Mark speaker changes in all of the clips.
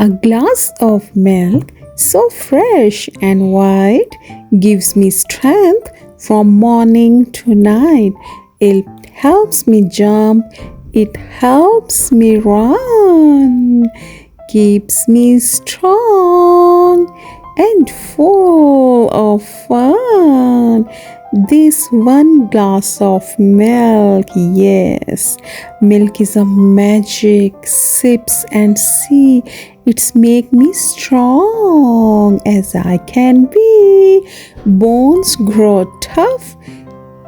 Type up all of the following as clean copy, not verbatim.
Speaker 1: A glass of milk, so fresh and white, gives me strength from morning to night. It helps me jump, it helps me run, keeps me strong and full of fun. This one glass of milk, yes, milk is a magic. Sips and see, it's make me strong as I can be. Bones grow tough,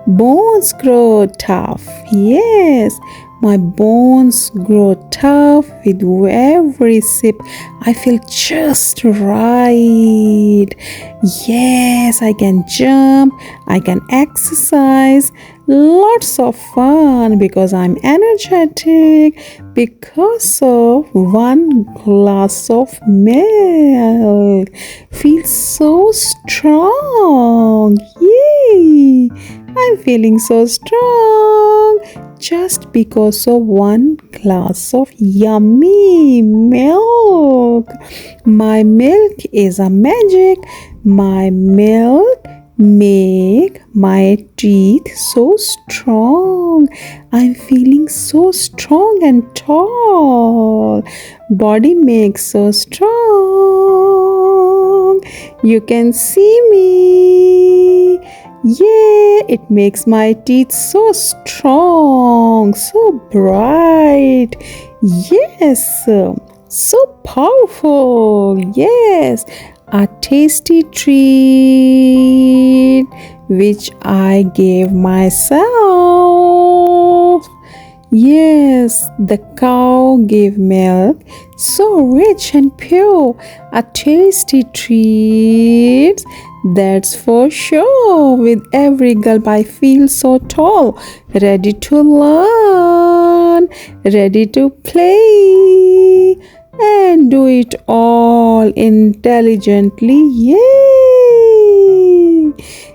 Speaker 1: bones grow tough. Yes, my bones grow tough with every sip. I feel just right. Yes, I can jump, I can exercise. Lots of fun because I'm energetic because of one glass of milk. Feels so strong. Yay! I'm feeling so strong just because of one glass of yummy milk. My milk is a magic. My milk make my teeth so strong. I'm feeling so strong and tall. Body makes so strong. You can see me. Yeah, it makes my teeth so strong, so bright. Yes, so powerful. Yes, a tasty treat which I gave myself. Yes, the cow gave milk, so rich and pure, a tasty treat. That's for sure. With every gulp, I feel so tall, ready to learn, ready to play, and do it all intelligently. Yay!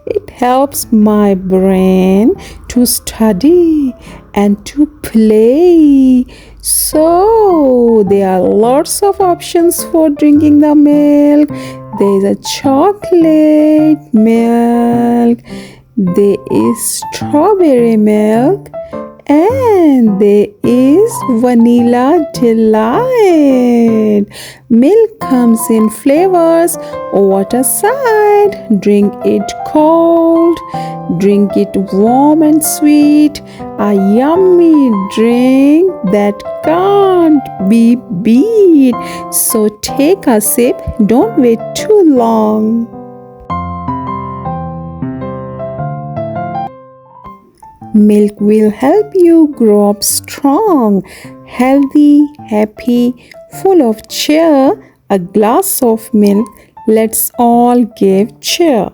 Speaker 1: It helps my brain to study and to play. So, there are lots of options for drinking the milk. There is a chocolate milk, there is strawberry milk, and there is vanilla delight. Milk comes in flavors. What a sight! Drink it cold, drink it warm and sweet. A yummy drink that can't be beat. So take a sip, don't wait too long. Milk will help you grow up strong, healthy, happy, full of cheer. A glass of milk, let's all give cheer.